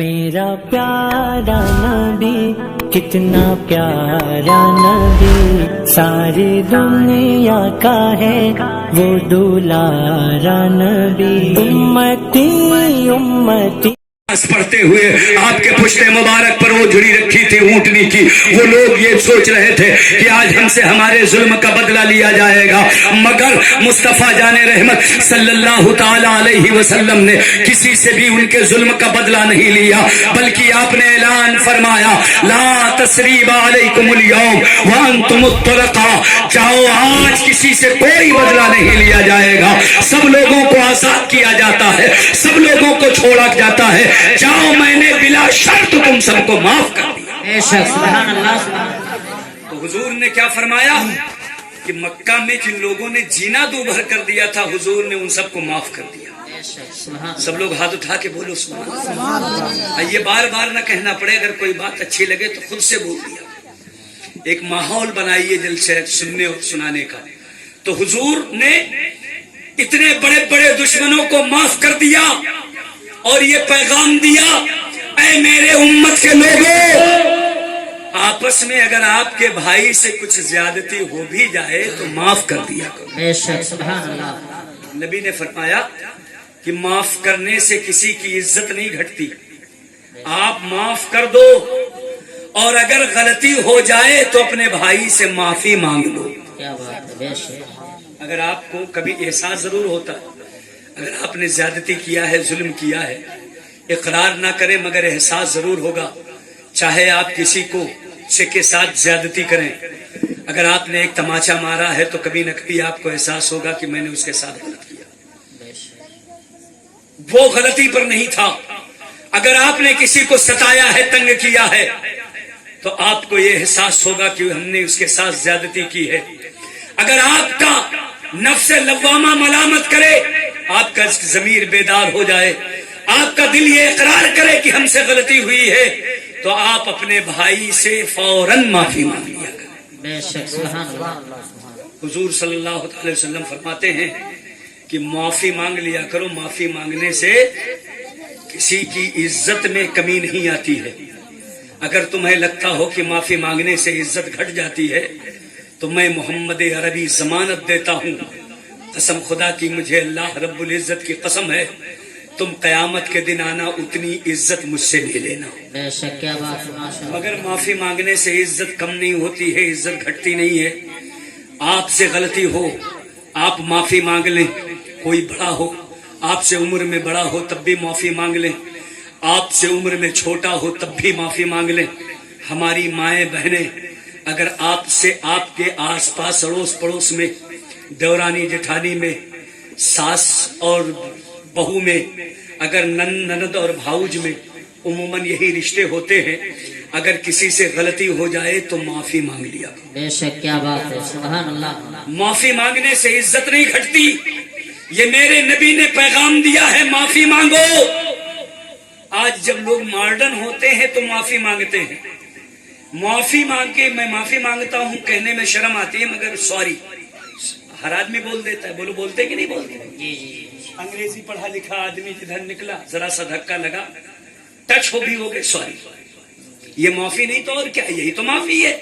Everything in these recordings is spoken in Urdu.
میرا پیارا نبی کتنا پیارا نبی، ساری دنیا کا ہے وہ دلارا نبی، امتی امتی پڑھتے ہوئے آپ کے پشت مبارک پر وہ جڑی رکھی تھی اونٹنی کی، وہ لوگ یہ سوچ رہے تھے کہ آج ہم سے ہمارے ظلم کا بدلہ لیا جائے گا، مگر مصطفیٰ جان رحمت صلی اللہ تعالی علیہ وسلم نے کسی سے بھی ان کے ظلم کا بدلہ نہیں لیا، بلکہ آپ نے اعلان فرمایا لا تثریب علیکم اليوم وانتم الطلقاء، جاؤ آج کسی سے کوئی بدلہ نہیں لیا جائے گا، سب لوگوں کو آزاد کیا جاتا ہے، سب لوگوں کو چھوڑا جاتا ہے، جاؤ میں نے بلا شرط تم سب کو معاف کر دیا۔ سبحان اللہ سبحان۔ تو حضور نے کیا فرمایا کہ مکہ میں جن لوگوں نے جینا دو بھر کر دیا تھا، حضور نے ان سب کو معاف کر دیا۔ سب لوگ ہاتھ اٹھا کے بولو سبحان اللہ۔ یہ بار بار نہ کہنا پڑے، اگر کوئی بات اچھی لگے تو خود سے بول دیا، ایک ماحول بنائیے جلسے سننے اور سنانے کا۔ تو حضور نے اتنے بڑے بڑے دشمنوں کو معاف کر دیا اور یہ پیغام دیا، اے میرے امت کے لوگوں، آپس میں اگر آپ کے بھائی سے کچھ زیادتی ہو بھی جائے تو معاف کر دیا کرو۔ سبحان اللہ۔ نبی نے فرمایا کہ معاف کرنے سے کسی کی عزت نہیں گھٹتی، آپ معاف کر دو، اور اگر غلطی ہو جائے تو اپنے بھائی سے معافی مانگ لو۔ کیا بات ہے۔ اگر آپ کو کبھی احساس ضرور ہوتا، اگر آپ نے زیادتی کیا ہے، ظلم کیا ہے، اقرار نہ کرے مگر احساس ضرور ہوگا، چاہے آپ کسی کو کے ساتھ زیادتی کریں، اگر آپ نے ایک تماچا مارا ہے تو کبھی نہ کبھی آپ کو احساس ہوگا کہ میں نے اس کے ساتھ غلط کیا، وہ غلطی پر نہیں تھا۔ اگر آپ نے کسی کو ستایا ہے، تنگ کیا ہے، تو آپ کو یہ احساس ہوگا کہ ہم نے اس کے ساتھ زیادتی کی ہے۔ اگر آپ کا نفس لوامہ ملامت کرے، آپ کا ضمیر بیدار ہو جائے، آپ کا دل یہ اقرار کرے کہ ہم سے غلطی ہوئی ہے، تو آپ اپنے بھائی سے فوراً معافی مانگ لیا کریں۔ حضور صلی اللہ علیہ وسلم فرماتے ہیں کہ معافی مانگ لیا کرو، معافی مانگنے سے کسی کی عزت میں کمی نہیں آتی ہے۔ اگر تمہیں لگتا ہو کہ معافی مانگنے سے عزت گھٹ جاتی ہے تو میں محمد عربی ضمانت دیتا ہوں، قسم خدا کی مجھے اللہ رب العزت کی قسم ہے، تم قیامت کے دن آنا اتنی عزت مجھ سے لے لینا۔ بے شک، کیا بات ہے، ماشاء اللہ۔ مگر معافی مانگنے سے عزت کم نہیں ہوتی ہے، عزت گھٹتی نہیں ہے۔ آپ سے غلطی ہو، آپ معافی مانگ لیں، کوئی بڑا ہو، آپ سے عمر میں بڑا ہو تب بھی معافی مانگ لیں، آپ سے عمر میں چھوٹا ہو تب بھی معافی مانگ لیں۔ ہماری مائیں بہنیں اگر آپ سے، آپ کے آس پاس اڑوس پڑوس میں، دیورانی جٹھانی میں، ساس اور بہو میں، اگر نند اور بھاؤج میں، عموماً یہی رشتے ہوتے ہیں، اگر کسی سے غلطی ہو جائے تو معافی مانگ لیا۔ بے شک، کیا بات ہے، سبحان اللہ۔ معافی مانگنے سے عزت نہیں گھٹتی، یہ میرے نبی نے پیغام دیا ہے، معافی مانگو۔ آج جب لوگ ماڈرن ہوتے ہیں تو معافی مانگتے ہیں، معافی مانگ کے میں معافی مانگتا ہوں کہنے میں شرم آتی ہے، مگر سوری ہر آدمی بول دیتا ہے، بولو بولتے کہ نہیں بولتے؟ جی جی۔ انگریزی پڑھا لکھا آدمی جدھر نکلا ذرا سا دھکا لگا، ٹچ ہو بھی ہو گئے، سوری۔ یہ معافی نہیں تو اور کیا، یہی تو معافی ہے،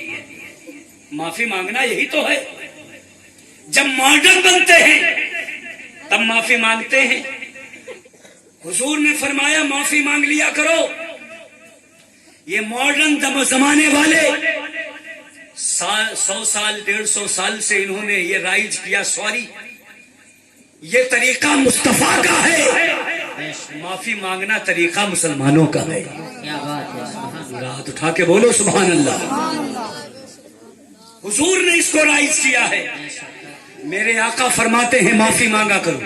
معافی مانگنا یہی تو ہے۔ جب ماڈرن بنتے ہیں تب معافی مانگتے ہیں۔ حضور نے فرمایا معافی مانگ لیا کرو۔ یہ ماڈرن زمانے والے 100 سال 150 سال سے انہوں نے یہ رائج کیا، سوری، یہ طریقہ مصطفیٰ کا ہے، معافی مانگنا طریقہ مسلمانوں کا ہے۔ کیا بات ہے، سبحان اللہ۔ ہاتھ اٹھا کے بولو سبحان اللہ۔ حضور نے اس کو رائج کیا ہے، میرے آقا فرماتے ہیں معافی مانگا کرو۔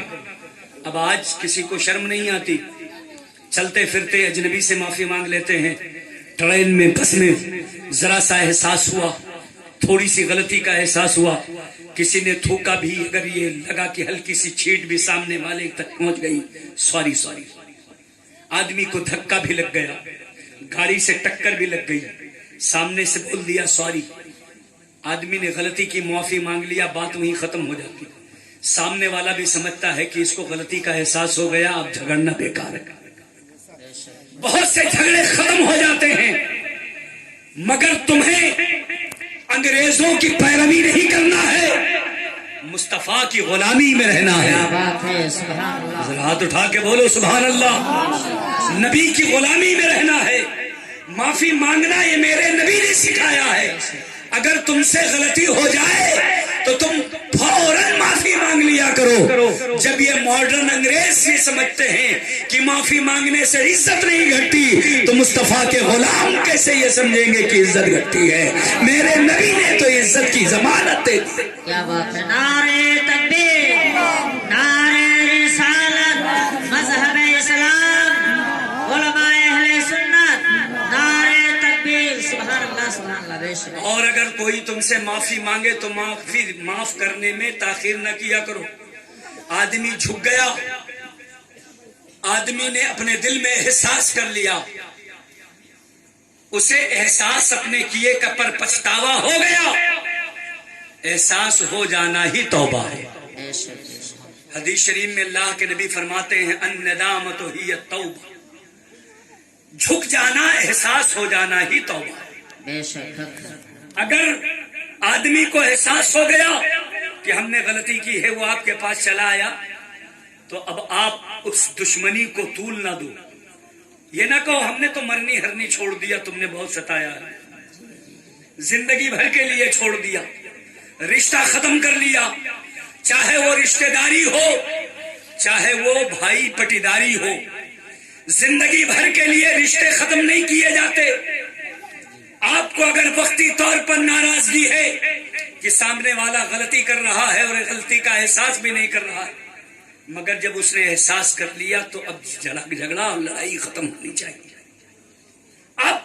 اب آج کسی کو شرم نہیں آتی، چلتے پھرتے اجنبی سے معافی مانگ لیتے ہیں، ٹرین میں بس میں ذرا سا احساس ہوا، تھوڑی سی غلطی کا احساس ہوا، کسی نے تھوکا بھی، اگر یہ لگا کہ ہلکی سی چھیٹ بھی سامنے والے تک پہنچ گئی، سوری سوری، آدمی کو دھکا بھی لگ گیا، گاڑی سے ٹکر بھی لگ گئی، سامنے سے بول دیا سوری، آدمی نے غلطی کی، معافی مانگ لیا، بات وہیں ختم ہو جاتی۔ سامنے والا بھی سمجھتا ہے کہ اس کو غلطی کا احساس ہو گیا، اب جھگڑنا بیکار ہے۔ بہت سے جھگڑے ختم ہو جاتے ہیں، مگر تمہیں انگریزوں کی پیروی نہیں کرنا ہے، مصطفیٰ کی غلامی میں رہنا ہے۔ کیا بات ہے، سبحان اللہ۔ ذرا ہاتھ اٹھا کے بولو سبحان اللہ۔ نبی کی غلامی میں رہنا ہے، معافی مانگنا یہ میرے نبی نے سکھایا ہے۔ اگر تم سے غلطی ہو جائے تو تم فوراً معافی مانگ لیا کرو۔ جب یہ ماڈرن انگریز یہ سمجھتے ہیں کہ معافی مانگنے سے عزت نہیں گھٹتی، تو مصطفیٰ کے غلام کیسے یہ سمجھیں گے کہ عزت گھٹتی ہے؟ میرے نبی نے تو عزت کی ضمانت دے دی۔ کیا بات ہے، نعرے تکبیر، نعرے رسالت، مذہب اسلام، علماء اہل سنت، نعرے تکبیر، سبحان اللہ سبحان اللہ، بے شک۔ اور اگر کوئی تم سے معافی مانگے تو معاف کرنے میں تاخیر نہ کیا کرو۔ آدمی جھک گیا، آدمی نے اپنے دل میں احساس کر لیا، اسے احساس اپنے کیے کا پر پچھتاوا ہو گیا، احساس ہو جانا ہی توبہ ہے۔ بے شک بے شک۔ حدیث شریف میں اللہ کے نبی فرماتے ہیں الندامۃ ہی التوبہ، جھک جانا، احساس ہو جانا ہی توبہ ہے۔ بے شک۔ اگر آدمی کو احساس ہو گیا کہ ہم نے غلطی کی ہے، وہ آپ کے پاس چلا آیا، تو اب آپ اس دشمنی کو طول نہ دو۔ یہ نہ کہو ہم نے تو مرنی ہرنی چھوڑ دیا، تم نے بہت ستایا ہے، زندگی بھر کے لیے چھوڑ دیا، رشتہ ختم کر لیا، چاہے وہ رشتہ داری ہو چاہے وہ بھائی پٹیداری ہو، زندگی بھر کے لیے رشتے ختم نہیں کیے جاتے۔ آپ کو اگر وقتی طور پر ناراضگی ہے کہ سامنے والا غلطی کر رہا ہے اور غلطی کا احساس بھی نہیں کر رہا ہے، مگر جب اس نے احساس کر لیا تو اب جھگڑا اور لڑائی ختم ہونی چاہیے۔ اب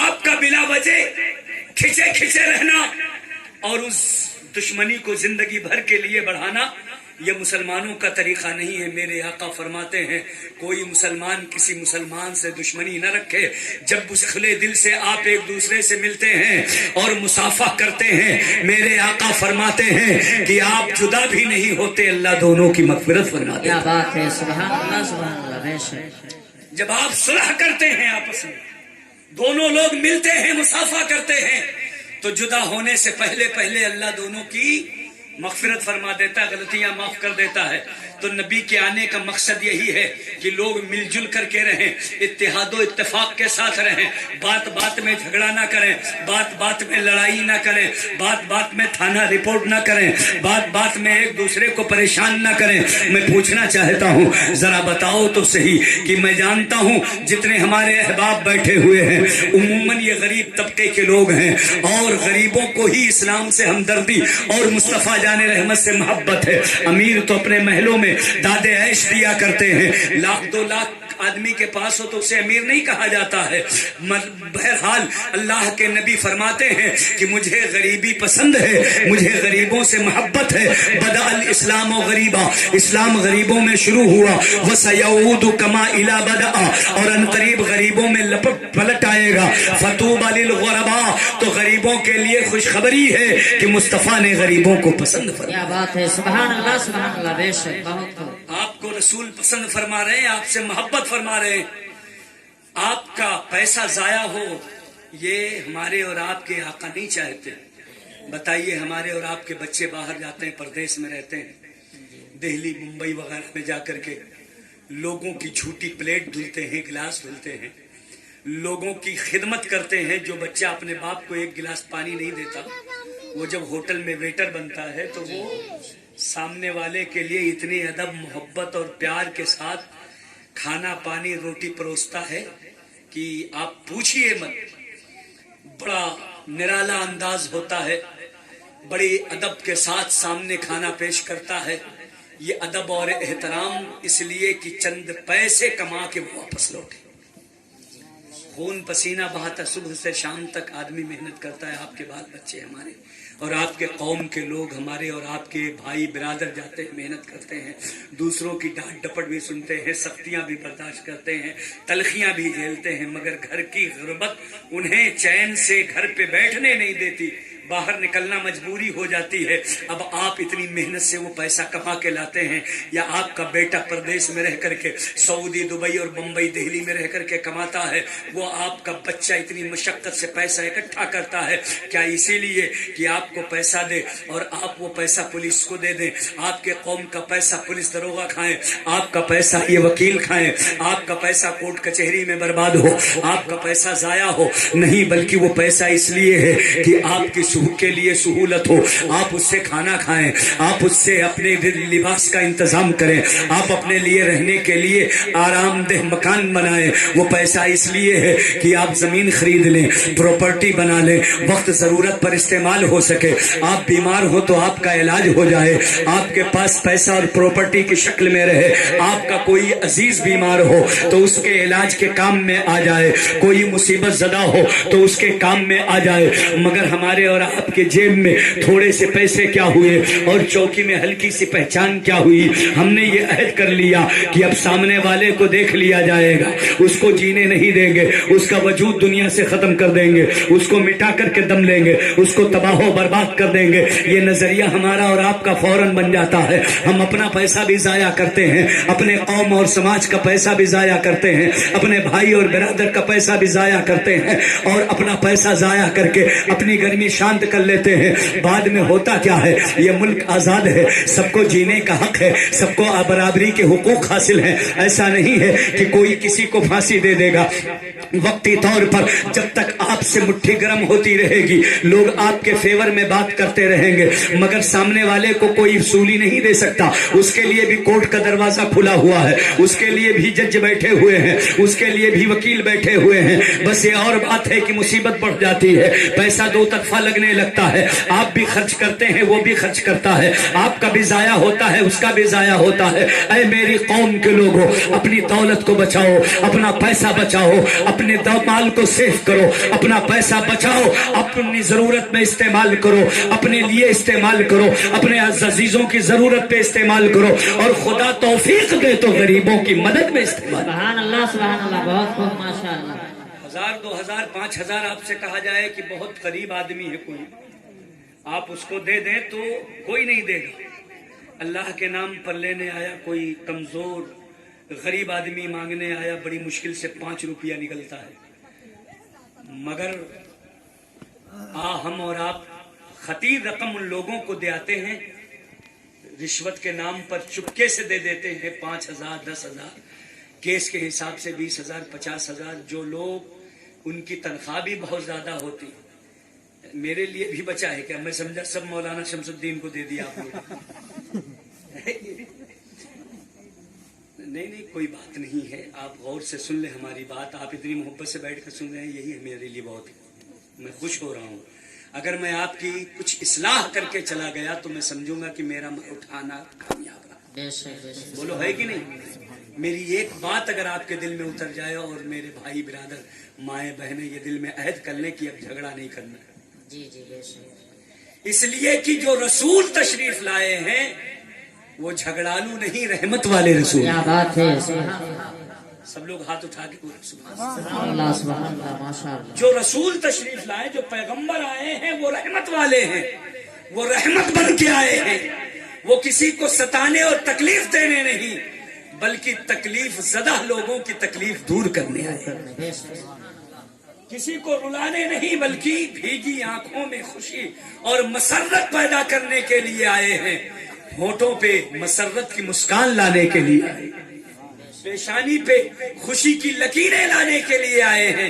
آپ کا بلا وجہ کھچے کھچے رہنا اور اس دشمنی کو زندگی بھر کے لیے بڑھانا، یہ مسلمانوں کا طریقہ نہیں ہے۔ میرے آقا فرماتے ہیں کوئی مسلمان کسی مسلمان سے دشمنی نہ رکھے۔ جب اس کھلے دل سے آپ ایک دوسرے سے ملتے ہیں اور مصافحہ کرتے ہیں، میرے آقا فرماتے ہیں کہ آپ جدا بھی نہیں ہوتے، اللہ دونوں کی مغفرت فرماتے کیا ہیں۔ بات ہے، سبحان اللہ سبحان اللہ، بے شک۔ جب آپ صلح کرتے ہیں، آپس میں دونوں لوگ ملتے ہیں، مصافحہ کرتے ہیں، تو جدا ہونے سے پہلے اللہ دونوں کی مغفرت فرما دیتا ہے، غلطیاں معاف کر دیتا ہے۔ تو نبی کے آنے کا مقصد یہی ہے کہ لوگ مل جل کر کے رہیں، اتحاد و اتفاق کے ساتھ رہیں، بات بات میں جھگڑا نہ کریں، بات بات میں لڑائی نہ کریں، بات بات میں تھانہ رپورٹ نہ کریں، بات بات میں ایک دوسرے کو پریشان نہ کریں۔ میں پوچھنا چاہتا ہوں، ذرا بتاؤ تو صحیح کہ میں جانتا ہوں جتنے ہمارے احباب بیٹھے ہوئے ہیں عموماً یہ غریب طبقے کے لوگ ہیں، اور غریبوں کو ہی اسلام سے ہمدردی اور مصطفیٰ جان رحمت سے محبت ہے۔ امیر تو اپنے محلوں میں دادے عیش دیا کرتے ہیں، 1-2 لاکھ آدمی کے پاس ہو تو اسے امیر نہیں کہا جاتا ہے۔ بہرحال اللہ کے نبی فرماتے ہیں کہ مجھے غریبی پسند ہے، مجھے غریبوں سے محبت ہے۔ بدأ الاسلام غریبا، اسلام غریبوں میں شروع ہوا، وسیعود کما الی بدأ، اور ان قریب غریبوں میں لپٹ پلٹ آئے گا۔ فطوبی للغرباء، تو غریبوں کے لیے خوشخبری ہے کہ مصطفیٰ نے غریبوں کو پسند فرمایا۔ کیا بات ہے، سبحان اللہ سبحان اللہ، بے شک، بہت خوب۔ آپ کو رسول پسند فرما رہے ہیں، آپ سے محبت فرما رہے ہیں۔ آپ کا پیسہ ضائع ہو یہ ہمارے اور آپ کے آقا نہیں چاہتے۔ بتائیے، ہمارے اور آپ کے بچے باہر جاتے ہیں، پردیس میں رہتے ہیں، دہلی ممبئی وغیرہ میں جا کر کے لوگوں کی جھوٹی پلیٹ دھلتے ہیں، گلاس دھلتے ہیں، لوگوں کی خدمت کرتے ہیں۔ جو بچہ اپنے باپ کو ایک گلاس پانی نہیں دیتا، وہ جب ہوٹل میں ویٹر بنتا ہے تو وہ سامنے والے کے لیے اتنی ادب محبت اور پیار کے ساتھ کھانا پانی روٹی پروستا ہے کہ آپ پوچھئے مت۔ بڑا نرالا انداز ہوتا ہے، بڑی ادب کے ساتھ سامنے کھانا پیش کرتا ہے۔ یہ ادب اور احترام اس لیے کہ چند پیسے کما کے وہ واپس لوٹے۔ خون پسینہ بہاتا، صبح سے شام تک آدمی محنت کرتا ہے۔ آپ کے بال بچے ہمارے اور آپ کے قوم کے لوگ ہمارے اور آپ کے بھائی برادر جاتے ہیں، محنت کرتے ہیں، دوسروں کی ڈانٹ ڈپٹ بھی سنتے ہیں، سختیاں بھی برداشت کرتے ہیں، تلخیاں بھی جھیلتے ہیں، مگر گھر کی غربت انہیں چین سے گھر پہ بیٹھنے نہیں دیتی۔ باہر نکلنا مجبوری ہو جاتی ہے. اب آپ اتنی محنت سے وہ پیسہ کما کے لاتے ہیں, یا آپ کا بیٹا پردیس میں رہ کر کے سعودی, دبئی اور بمبئی, دہلی میں رہ کر کے کماتا ہے, وہ آپ کا بچہ اتنی مشقت سے پیسہ اکٹھا کرتا ہے, کیا اسی لیے کہ آپ کو پیسہ دے اور آپ وہ پیسہ پولیس کو دے دیں؟ آپ کے قوم کا پیسہ پولیس دروغہ کھائیں, آپ کا پیسہ یہ وکیل کھائیں, آپ کا پیسہ کورٹ کچہری میں برباد ہو, آپ کا پیسہ ضائع ہو؟ نہیں, بلکہ وہ پیسہ اس لیے ہے کہ آپ کی کے لیے سہولت ہو, آپ اس سے کھانا کھائیں, آپ اس سے اپنے لباس کا انتظام کریں, آپ اپنے لیے رہنے کے لیے آرام دہ مکان بنائیں. وہ پیسہ اس لیے ہے کہ آپ زمین خرید لیں, پراپرٹی بنا لیں, وقت ضرورت پر استعمال ہو سکے. آپ بیمار ہو تو آپ کا علاج ہو جائے, آپ کے پاس پیسہ اور پراپرٹی کی شکل میں رہے. آپ کا کوئی عزیز بیمار ہو تو اس کے علاج کے کام میں آ جائے, کوئی مصیبت زدہ ہو تو اس کے کام میں آ جائے. مگر ہمارے اور آپ کے جیب میں تھوڑے سے پیسے کیا ہوئے اور چوکی میں ہلکی سی پہچان کیا ہوئی؟ ہم نے یہ عہد کر لیا کہ اب سامنے والے کو دیکھ لیا جائے گا, اس کو جینے نہیں دیں گے, اس کا وجود دنیا سے ختم کر دیں گے, اس کو مٹا کر کے دم لیں گے, اس کو تباہ و برباد کر دیں گے. یہ نظریہ ہمارا اور آپ کا فوراً بن جاتا ہے. ہم اپنا پیسہ بھی ضائع کرتے ہیں, اپنے قوم اور سماج کا پیسہ بھی ضائع کرتے ہیں, اپنے بھائی اور برادر کا پیسہ بھی ضائع کرتے ہیں, اور اپنا پیسہ ضائع کر کے اپنی گرمی شانت کر لیتے ہیں. بعد میں ہوتا کیا ہے؟ یہ ملک آزاد ہے, سب کو جینے کا حق ہے, سب کو برابری کے حقوق حاصل ہیں. ایسا نہیں ہے کہ کوئی کسی کو پھانسی دے دے گا. وقتی طور پر جب تک آپ سے مٹھی گرم ہوتی رہے گی, لوگ آپ کے فیور میں بات کرتے رہیں گے, مگر سامنے والے کو کوئی وصولی نہیں دے سکتا. اس کے لیے بھی کورٹ کا دروازہ کھلا ہوا ہے, اس کے لیے بھی جج بیٹھے ہوئے ہیں, اس کے لیے بھی وکیل بیٹھے ہوئے ہیں. بس یہ اور بات ہے کہ مصیبت بڑھ جاتی ہے, پیسہ دو طرفہ لگنے لگتا ہے. آپ بھی خرچ کرتے ہیں, وہ بھی خرچ کرتا ہے, آپ کا بھی ضائع ہوتا ہے, اس کا بھی ضائع ہوتا ہے. اے میری قوم کے لوگوں, اپنی دولت کو بچاؤ, اپنا پیسہ بچاؤ, اپنے مال کو سیف کرو, اپنا پیسہ بچاؤ, اپنی ضرورت میں استعمال کرو, اپنے لیے استعمال کرو, اپنے عزیزوں کی ضرورت پہ استعمال کرو, اور خدا توفیق دے تو غریبوں کی مدد میں استعمال. سبحان اللہ, سبحان اللہ, بہت خوب, ماشاء اللہ. 1000 2000 5000 آپ سے کہا جائے کہ بہت غریب آدمی ہے کوئی, آپ اس کو دے دیں تو کوئی نہیں دے گا. اللہ کے نام پر لینے آیا کوئی کمزور غریب آدمی, مانگنے آیا, بڑی مشکل سے 5 روپیہ نکلتا ہے. مگر ہم اور آپ خطیر رقم ان لوگوں کو دے آتے ہیں, رشوت کے نام پر چپکے سے دے دیتے ہیں 5000 10,000, کیس کے حساب سے 20,000 50,000. جو لوگ ان کی تنخواہ بھی بہت زیادہ ہوتی, میرے لیے بھی بچا ہے کیا؟ میں سمجھا سب مولانا شمس الدین کو دے دیا آپ نے. نہیں, کوئی بات نہیں ہے, آپ غور سے سن لیں ہماری بات. آپ اتنی محبت سے بیٹھ کر سن رہے ہیں, یہی میرے لیے بہت ہے. میں خوش ہو رہا ہوں. اگر میں آپ کی کچھ اصلاح کر کے چلا گیا تو میں سمجھوں گا کہ میرا اٹھانا کامیاب رہا. بولو ہے کہ نہیں؟ میری ایک بات اگر آپ کے دل میں اتر جائے, اور میرے بھائی برادر مائیں بہنیں یہ دل میں عہد کر لیں کہ اب جھگڑا نہیں کرنا. جی جی, بے شک. اس لیے کہ جو رسول تشریف لائے ہیں وہ جھگڑالو نہیں, رحمت والے رسول. کیا بات ہے, سب لوگ ہاتھ اٹھا کے سبحان اللہ, سبحان اللہ, ماشاء اللہ. جو رسول تشریف لائے, جو پیغمبر آئے ہیں, وہ رحمت والے ہیں, وہ رحمت بن کے آئے ہیں. وہ کسی کو ستانے اور تکلیف دینے نہیں, بلکہ تکلیف زدہ لوگوں کی تکلیف دور کرنے آئے. کسی کو رلانے نہیں, بلکہ بھیگی آنکھوں میں خوشی اور مسرت پیدا کرنے کے لیے آئے ہیں. ہونٹوں پہ مسرت کی مسکان لانے کے لیے آئے, پیشانی پہ خوشی کی لکیریں لانے کے لیے آئے ہیں.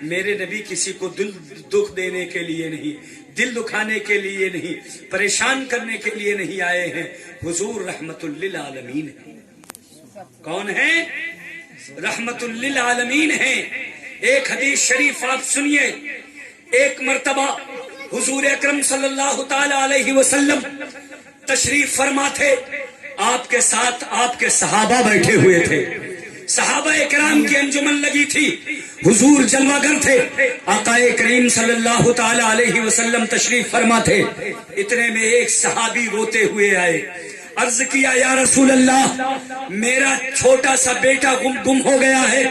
میرے نبی کسی کو دکھ دینے کے لیے نہیں, دل دکھانے کے لیے نہیں, پریشان کرنے کے لیے نہیں آئے ہیں. حضور رحمت للعالمین ہیں. کون ہیں؟ رحمت للعالمین ہیں. ایک حدیث شریف آپ سنیے. ایک مرتبہ حضور اکرم صلی اللہ تعالی علیہ وسلم تشریف فرما تھے, آپ کے ساتھ آپ کے صحابہ بیٹھے ہوئے تھے. صحابہ کرام کی انجمن لگی تھی, حضور جلوہ گر تھے, آقا کریم صلی اللہ تعالی علیہ وسلم تشریف فرما تھے. اتنے میں ایک صحابی روتے ہوئے آئے, عرض کیا یا رسول اللہ, میرا چھوٹا سا بیٹا گم ہو گیا ہے,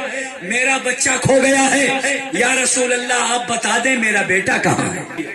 میرا بچہ کھو گیا ہے, یا رسول اللہ آپ بتا دیں میرا بیٹا کہاں ہے.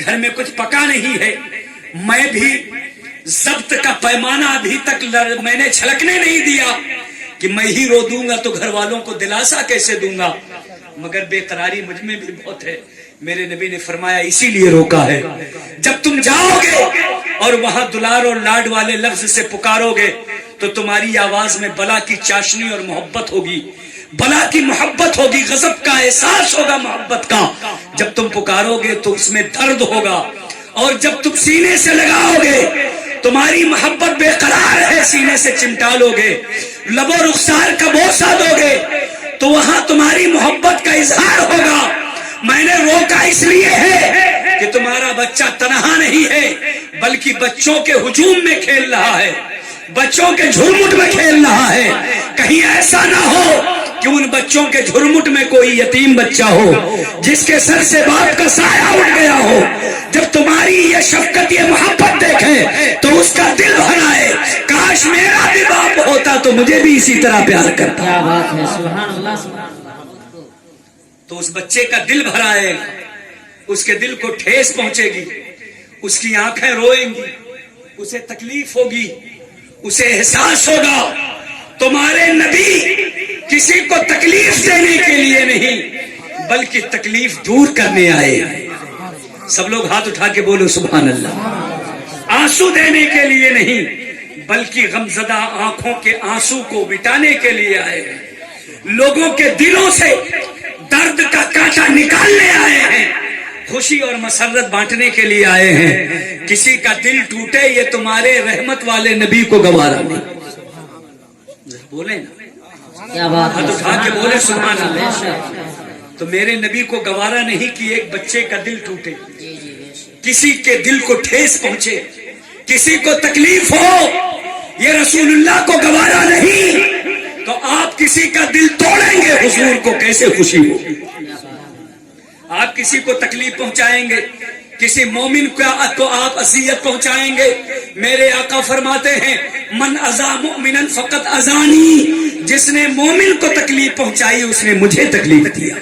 گھر میں کچھ پکا نہیں ہے، میں بھی ضبط کا پیمانہ ابھی تک میں نے چھلکنے نہیں دیا کہ میں ہی رو دوں گا تو گھر والوں کو دلاسا کیسے دوں گا، مگر بے قراری مجھ میں بھی بہت ہے۔ میرے نبی نے فرمایا اسی لیے روکا ہے، جب تم جاؤ گے اور وہاں دلار اور لاڈ والے لفظ سے پکارو گے تو تمہاری آواز میں بلا کی چاشنی اور محبت ہوگی، بلا کی محبت ہوگی، غضب کا احساس ہوگا محبت کا۔ جب تم پکارو گے تو اس میں درد ہوگا، اور جب تم سینے سے لگاؤ گے، تمہاری محبت بے قرار ہے، سینے سے چمٹالو گے، لب و رخسار کا بوسہ دو گے تو وہاں تمہاری محبت کا اظہار ہوگا۔ میں نے روکا اس لیے ہے کہ تمہارا بچہ تنہا نہیں ہے، بلکہ بچوں کے ہجوم میں کھیل رہا ہے، بچوں کے جھرمٹ میں کھیل رہا ہے۔ کہیں ایسا نہ ہو کہ ان بچوں کے جھرمٹ میں کوئی یتیم بچہ ہو جس کے سر سے باپ کا سایہ اٹھ گیا ہو۔ جب تمہاری یہ شفقت، یہ محبت دیکھے تو اس کا دل بھرائے، کاش میرا بھی باپ ہوتا تو مجھے بھی اسی طرح پیار کرتا۔ کیا بات ہے، سبحان اللہ سبحان اللہ۔ تو اس بچے کا دل بھرائے، اس کے دل کو ٹھیس پہنچے گی، اس کی آنکھیں روئیں گی، اسے تکلیف ہوگی، اسے احساس ہوگا۔ تمہارے نبی کسی کو تکلیف دینے کے لیے نہیں بلکہ تکلیف دور کرنے آئے۔ سب لوگ ہاتھ اٹھا کے بولو سبحان اللہ۔ آنسو دینے کے لیے نہیں بلکہ غمزدہ آنکھوں کے آنسو کو مٹانے کے لیے آئے ہیں، لوگوں کے دلوں سے درد کا کانٹا نکالنے آئے ہیں، خوشی اور مسرت بانٹنے کے لیے آئے ہیں۔ کسی کا دل ٹوٹے یہ تمہارے رحمت والے نبی کو گوارا نہیں۔ بولے نا، کیا بات ہے، ہاتھ اٹھا کے بولے سبحان اللہ۔ تو میرے نبی کو گوارا نہیں کہ ایک بچے کا دل ٹوٹے، کسی کے دل کو ٹھیس پہنچے، کسی کو تکلیف ہو، یہ رسول اللہ کو گوارا نہیں۔ تو آپ کسی کا دل توڑیں گے، حضور کو کیسے خوشی ہو؟ آپ کسی کو تکلیف پہنچائیں گے، کسی مومن کو آپ اذیت پہنچائیں گے۔ میرے آقا فرماتے ہیں من اذا مؤمنا فقط اذانی، جس نے مومن کو تکلیف پہنچائی اس نے مجھے تکلیف دیا۔